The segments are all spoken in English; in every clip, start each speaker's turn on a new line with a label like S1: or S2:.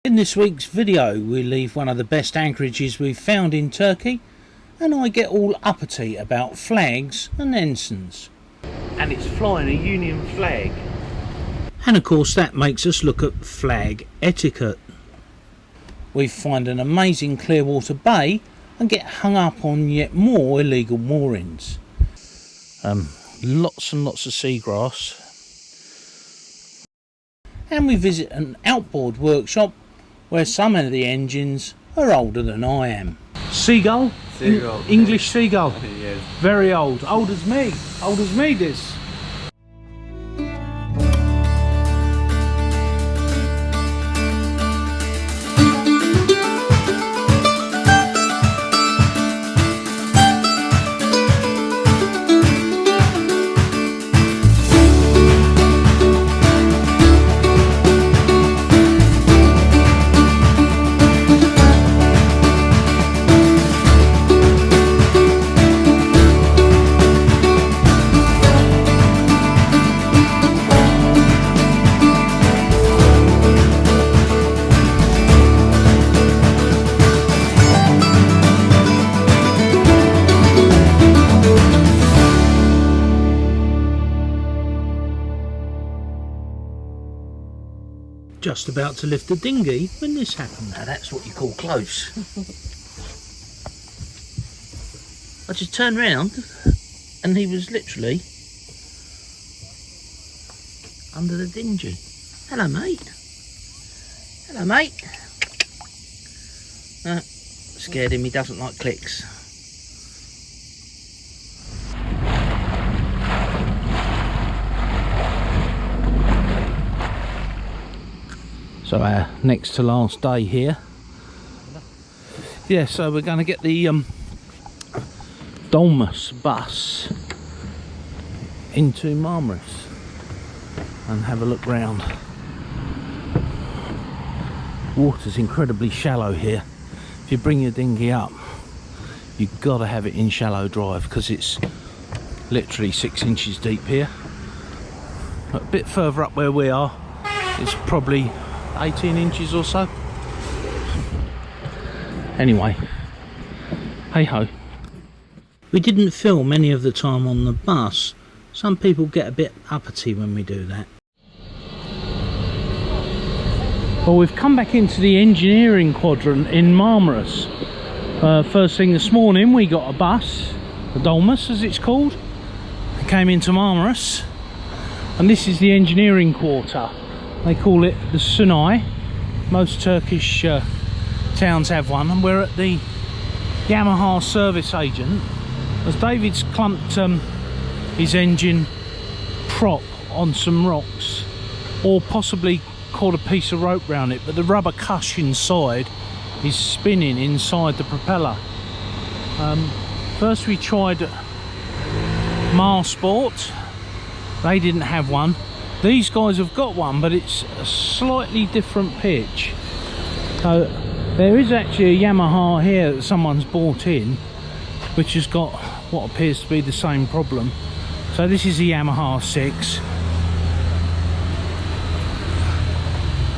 S1: In this week's video we leave one of the best anchorages we've found in Turkey, and I get all uppity about flags and ensigns.
S2: And it's flying a Union flag.
S1: And of course that makes us look at flag etiquette. We find an amazing Clearwater Bay and get hung up on yet more illegal moorings. Lots and lots of seagrass. And we visit an outboard workshop where some of the engines are older than I am. Seagull?
S2: Seagull.
S1: English seagull?
S2: Yes.
S1: Very old. Old as me. Old as me this. Just about to lift the dinghy when this happened.
S2: Now that's what you call close. I just turned round and he was literally under the dinghy. Hello mate. Hello mate. Scared him, he doesn't like clicks.
S1: So our next to last day here. Yeah, so we're going to get the Dolmus bus into Marmaris and have a look round. Water's incredibly shallow here. If you bring your dinghy up, you've got to have it in shallow drive because it's literally 6 inches deep here. A bit further up where we are, it's probably 18 inches or so. Anyway, hey ho. We didn't film any of the time on the bus. Some people get a bit uppity when we do that. Well, we've come back into the engineering quadrant in Marmaris. First thing this morning we got a bus, the Dolmus as it's called. It came into Marmaris, and this is the engineering quarter. They call it the Sunay. Most Turkish towns have one, and we're at the Yamaha service agent as David's clumped his engine prop on some rocks, or possibly caught a piece of rope round it, but the rubber cush inside is spinning inside the propeller. First we tried Marsport. They didn't have one. These guys have got one, but it's a slightly different pitch. So there is actually a Yamaha here that someone's bought in, which has got what appears to be the same problem. So this is the Yamaha 6.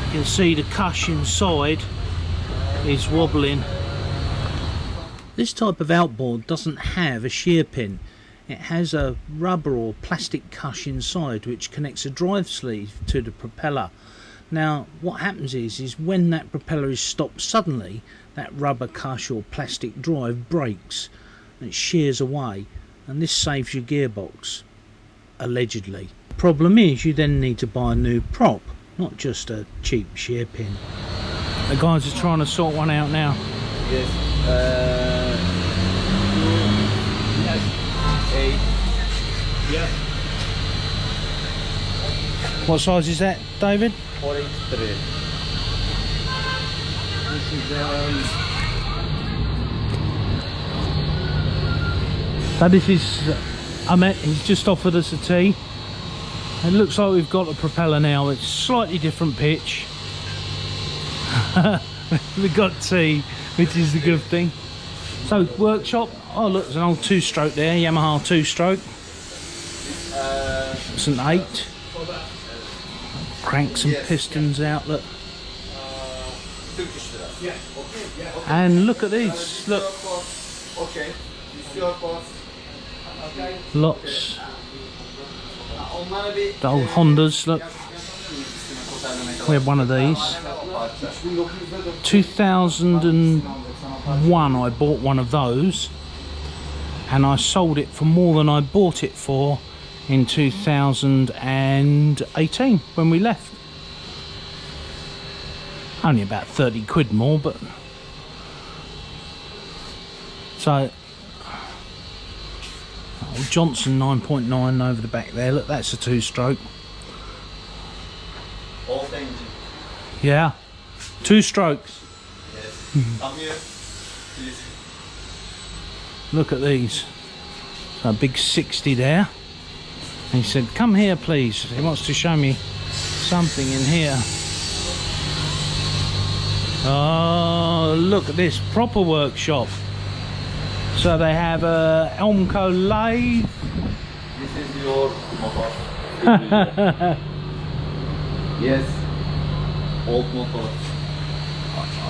S1: You can see the cush inside is wobbling. This type of outboard doesn't have a shear pin. It has a rubber or plastic cush inside which connects a drive sleeve to the propeller. Now what happens is when that propeller is stopped suddenly, that rubber cush or plastic drive breaks and it shears away, and this saves your gearbox, allegedly. The problem is you then need to buy a new prop, not just a cheap shear pin. The guys are trying to sort one out now.
S3: Yes. Yeah.
S1: What size is that, David?
S3: 43. This is
S1: So this is Ahmet, he's just offered us a tea. It looks like we've got a propeller now. It's slightly different pitch. We've got tea, which is the good thing. So workshop, oh look, there's an old 2-stroke there, Yamaha 2-stroke. It's an 8. Crank some pistons out, look. And look at these, look.
S3: Okay. This your cost.
S1: Lots. The old Hondas, look. We had one of these. 2001 I bought one of those, and I sold it for more than I bought it for in 2018 when we left. Only about 30 quid more, but so Johnson 9.9 over the back there. Look, that's a 2-stroke.
S3: Old engine.
S1: Yeah, 2 strokes.
S3: Yes. Come here, please.
S1: Look at these. So a big 60 there. And he said, "Come here, please." He wants to show me something in here. Oh, look at this proper workshop. So they have a Elmco lathe.
S3: This is your motor. Yes. Old motor.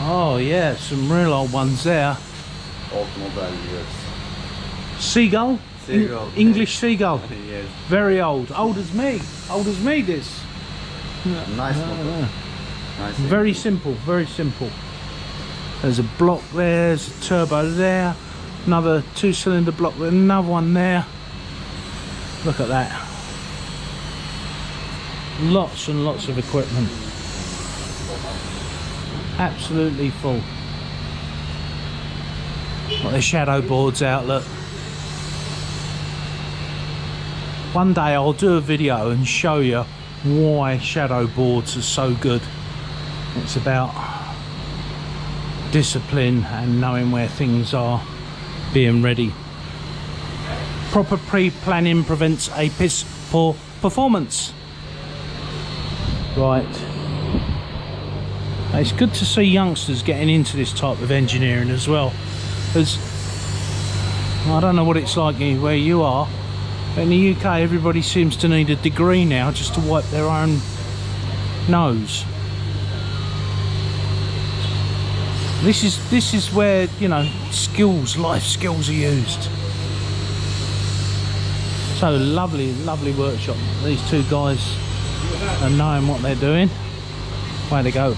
S1: Oh yeah, some real old ones there.
S3: Old mobile, yes.
S1: Seagull?
S3: Seagull.
S1: English seagull.
S3: Yes.
S1: Very old. Old as me. Old as me, this.
S3: Nice motor. Nice.
S1: Very simple, very simple. There's a block there, there's a turbo there, another 2-cylinder block there, another one there. Look at that. Lots and lots of equipment. Absolutely full. Got the shadow boards out, look. One day I'll do a video and show you why shadow boards are so good. It's about discipline and knowing where things are, being ready. Proper pre-planning prevents a piss poor performance. Right. It's good to see youngsters getting into this type of engineering as well, because I don't know what it's like where you are, but in the UK everybody seems to need a degree now just to wipe their own nose. This is where, you know, skills, life skills are used. So lovely workshop. These two guys are knowing what they're doing. Way to go.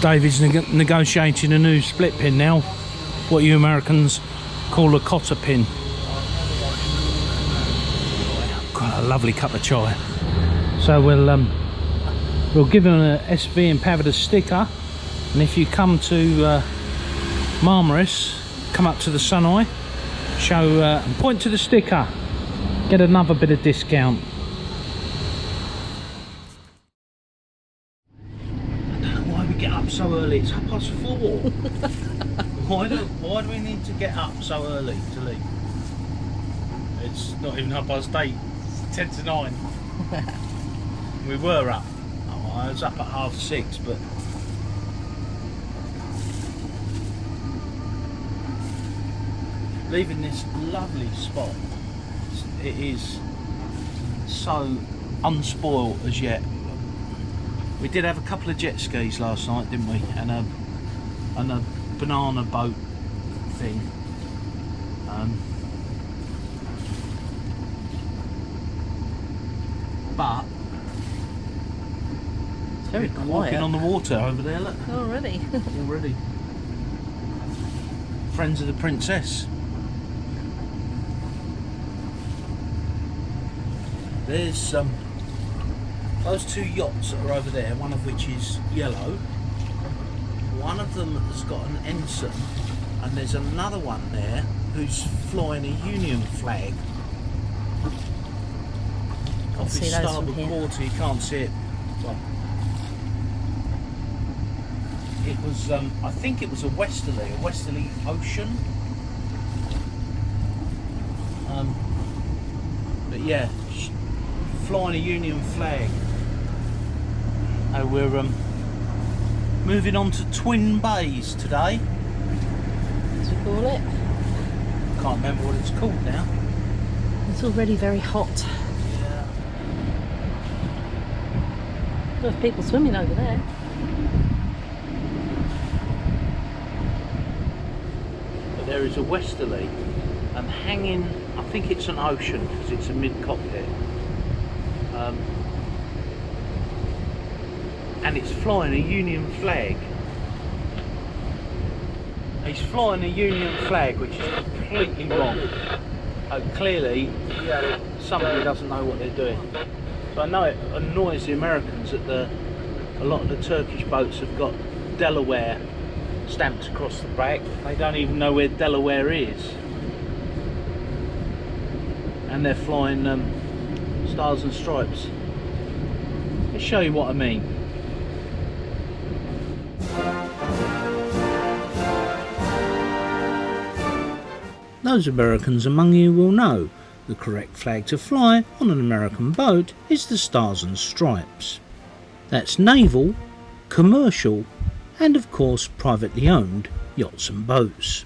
S1: David's negotiating a new split pin now, what you Americans call a cotter pin. Got a lovely cup of chai. So we'll give him a SV Impavidus sticker, and if you come to Marmaris, come up to the Suneye, show and point to the sticker, get another bit of discount. Get up so early. It's 4:30. why do we need to get up so early to leave? It's not even 8:30. It's 10 to 9. We were up. Oh, I was up at 6:30, but leaving this lovely spot. It is so unspoiled as yet. We did have a couple of jet skis last night, didn't we? And a banana boat thing. But
S4: it's very quiet.
S1: Walking on the water over there, look.
S4: Already.
S1: Already. Friends of the Princess. There's those two yachts that are over there, one of which is yellow. One of them has got an ensign, and there's another one there who's flying a Union flag. Off
S4: See
S1: his
S4: those
S1: starboard
S4: from here.
S1: quarter, you can't see it. Well, it was, I think it was a westerly ocean. But yeah, flying a Union flag. We're moving on to Twin Bays today.
S4: As we call it.
S1: Can't remember what it's called now.
S4: It's already very hot. There's people swimming over there.
S1: But there is a westerly and hanging, I think it's an ocean because it's a mid-cockpit. And it's flying a Union flag. He's flying a Union flag, which is completely wrong. Clearly, somebody doesn't know what they're doing. So I know it annoys the Americans that a lot of the Turkish boats have got Delaware stamped across the back. They don't even know where Delaware is. And they're flying stars and stripes. Let me show you what I mean. Those Americans among you will know the correct flag to fly on an American boat is the Stars and Stripes. That's naval, commercial and of course privately owned yachts and boats.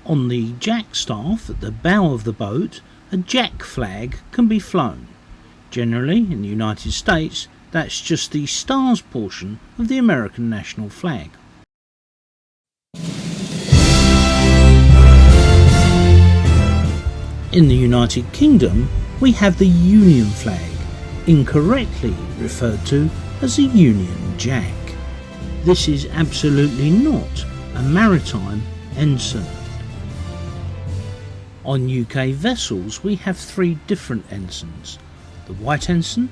S1: On the jack staff at the bow of the boat, a jack flag can be flown. Generally in the United States, that's just the stars portion of the American national flag. In the United Kingdom, we have the Union flag, incorrectly referred to as a Union Jack. This is absolutely not a maritime ensign. On UK vessels, we have 3 different ensigns: the white ensign,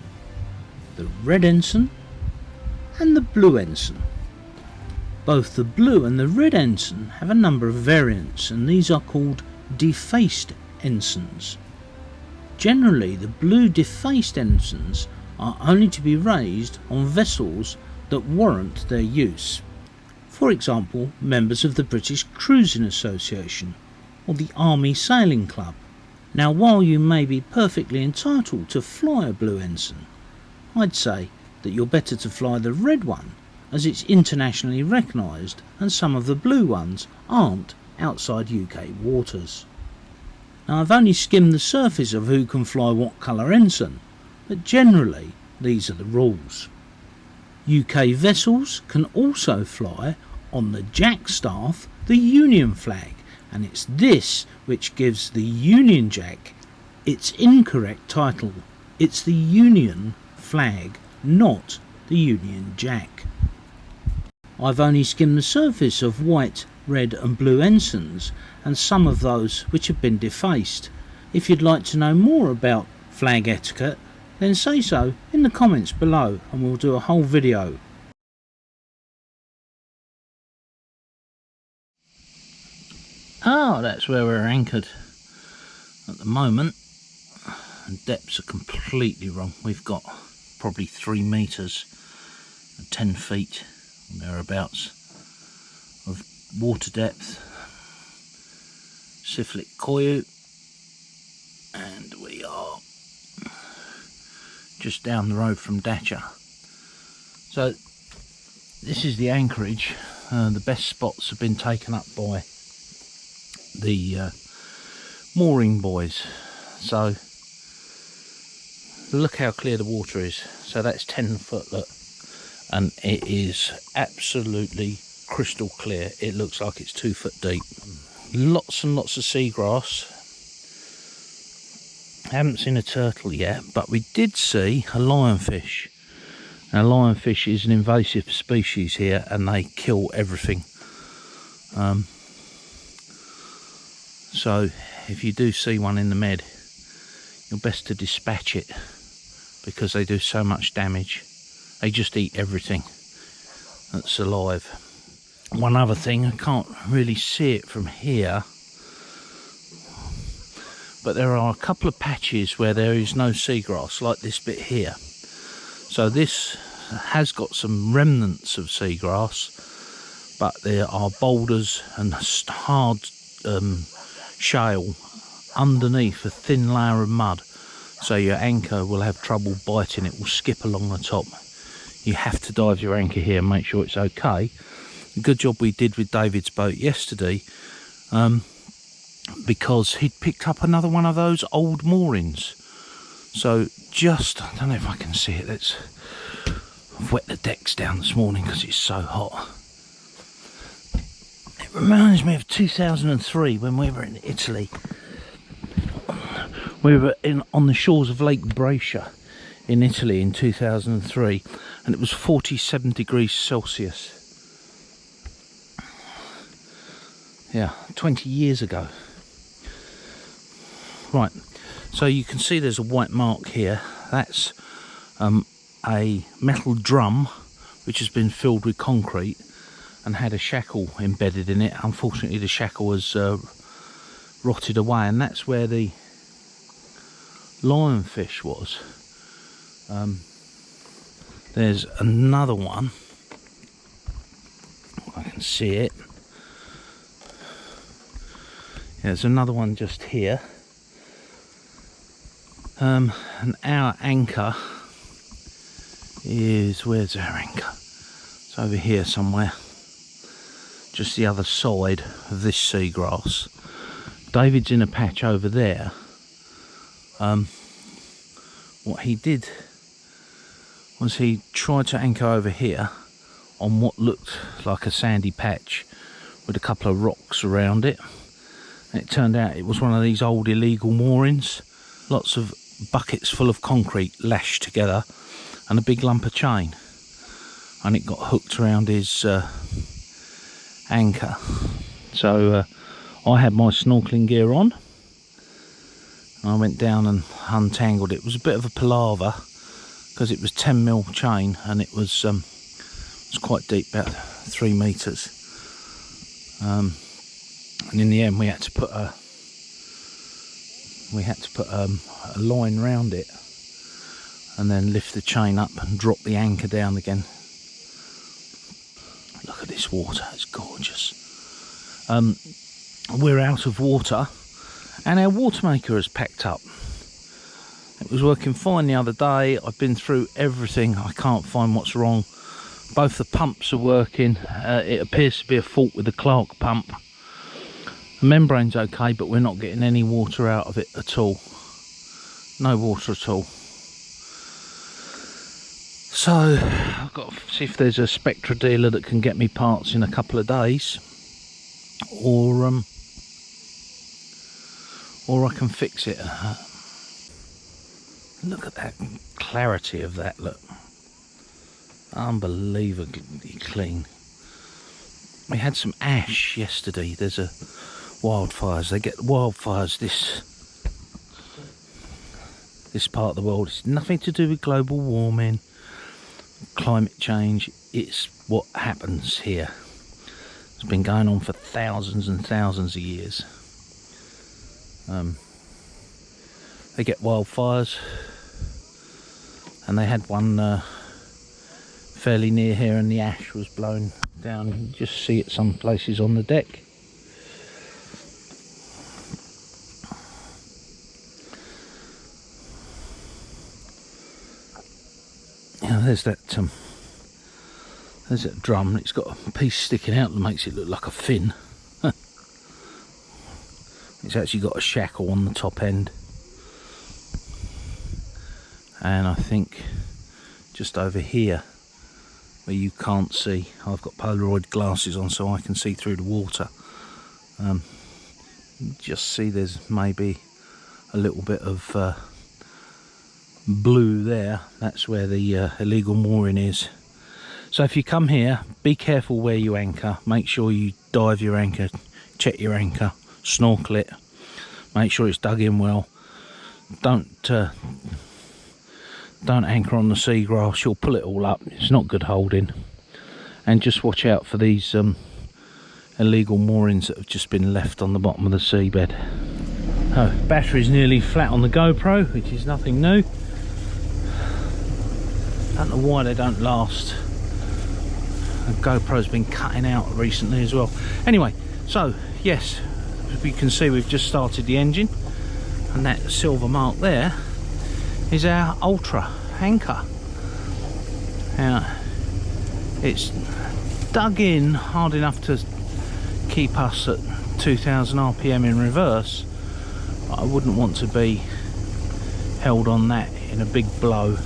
S1: the red ensign, and the blue ensign. Both the blue and the red ensign have a number of variants, and these are called defaced ensigns. Generally, the blue defaced ensigns are only to be raised on vessels that warrant their use. For example, members of the British Cruising Association or the Army Sailing Club. Now, while you may be perfectly entitled to fly a blue ensign, I'd say that you're better to fly the red one, as it's internationally recognised and some of the blue ones aren't outside UK waters. Now, I've only skimmed the surface of who can fly what colour ensign, but generally these are the rules. UK vessels can also fly on the jack staff the Union flag, and it's this which gives the Union Jack its incorrect title. It's the Union flag, not the Union Jack. I've only skimmed the surface of white, red and blue ensigns and some of those which have been defaced. If you'd like to know more about flag etiquette, then say so in the comments below and we'll do a whole video. Oh, that's where we're anchored at the moment. And depths are completely wrong. We've got probably 3 metres, 10 feet thereabouts of water depth. Syphilic Koyu, and we are just down the road from Datcha. So this is the anchorage. The best spots have been taken up by the mooring buoys. So look how clear the water is. So that's 10 foot, look, and it is absolutely crystal clear. It looks like it's 2 foot deep. Lots and lots of seagrass. Haven't seen a turtle yet, but we did see a lionfish. Now, lionfish is an invasive species here and they kill everything. So if you do see one in the med, you're best to dispatch it because they do so much damage. They just eat everything that's alive. One other thing, I can't really see it from here, but there are a couple of patches where there is no seagrass, like this bit here. So this has got some remnants of seagrass, but there are boulders and hard shale underneath a thin layer of mud, so your anchor will have trouble biting. It will skip along the top. You have to dive your anchor here and make sure it's okay. A good job we did with David's boat yesterday, because he'd picked up another one of those old moorings. So just, I don't know if I can see it, let's I've wet the decks down this morning because it's so hot. It reminds me of 2003 when we were in Italy. We were on the shores of Lake Brescia in Italy in 2003, and it was 47 degrees Celsius. Yeah, 20 years ago. Right, so you can see there's a white mark here. That's a metal drum which has been filled with concrete and had a shackle embedded in it. Unfortunately, the shackle has rotted away, and that's where the lionfish was. There's another one. I can see it. Yeah, there's another one just here. And our anchor is, where's our anchor? It's over here somewhere, just the other side of this seagrass. David's in a patch over there. What he did was he tried to anchor over here on what looked like a sandy patch with a couple of rocks around it, and it turned out it was one of these old illegal moorings. Lots of buckets full of concrete lashed together and a big lump of chain, and it got hooked around his anchor. So I had my snorkeling gear on. I went down and untangled it. It was a bit of a palaver because it was 10mm chain, and it was quite deep, about 3 meters. And in the end, we had to put a line round it, and then lift the chain up and drop the anchor down again. Look at this water, it's gorgeous. We're out of water, and our water maker has packed up. It was working fine the other day. I've been through everything. I can't find what's wrong. Both the pumps are working. It appears to be a fault with the Clark pump. The membrane's okay, but we're not getting any water out of it at all. No water at all. So I've got to see if there's a Spectra dealer that can get me parts in a couple of days, or I can fix it. Look at that clarity of that, look. Unbelievably clean. We had some ash yesterday. There's a wildfires. They get wildfires this part of the world. It's nothing to do with global warming, climate change. It's what happens here. It's been going on for thousands and thousands of years. They get wildfires, and they had one fairly near here, and the ash was blown down. You can just see it some places on the deck. Yeah, there's that drum. It's got a piece sticking out that makes it look like a fin. It's actually got a shackle on the top end. And I think just over here, where you can't see, I've got Polaroid glasses on so I can see through the water. Just see there's maybe a little bit of blue there. That's where the illegal mooring is. So if you come here, be careful where you anchor. Make sure you dive your anchor, check your anchor, snorkel it, make sure it's dug in well. Don't anchor on the seagrass, you'll pull it all up. It's not good holding. And just watch out for these illegal moorings that have just been left on the bottom of the seabed. Oh, battery's nearly flat on the GoPro, which is nothing new. Don't know why they don't last. The GoPro's been cutting out recently as well. Anyway, so yes, as you can see, we've just started the engine, and that silver mark there is our Ultra anchor. Now, it's dug in hard enough to keep us at 2000 RPM in reverse. I wouldn't want to be held on that in a big blow.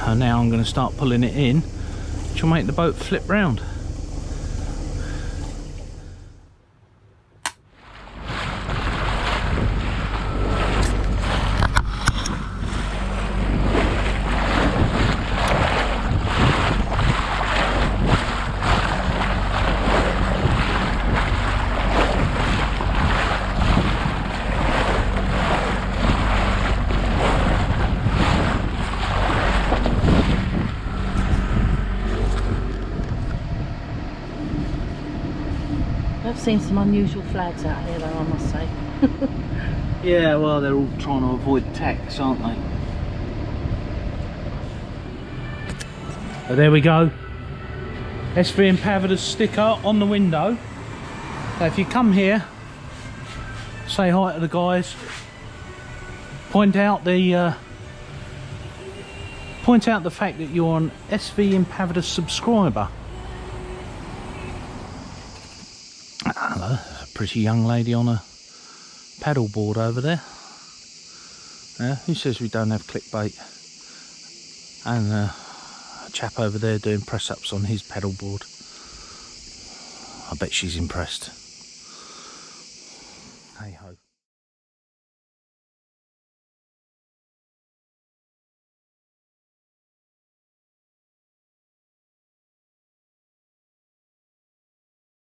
S1: And now I'm going to start pulling it in, which will make the boat flip round.
S4: I've seen some unusual flags out here though, I must say.
S1: Yeah, well, they're all trying to avoid tax, aren't they? But there we go. SV Impavidus sticker on the window. So if you come here, say hi to the guys, point out the fact that you're an SV Impavidus subscriber. Hello, a pretty young lady on a paddle board over there. Who says we don't have clickbait? And a chap over there doing press-ups on his paddle board. I bet she's impressed. Hey ho.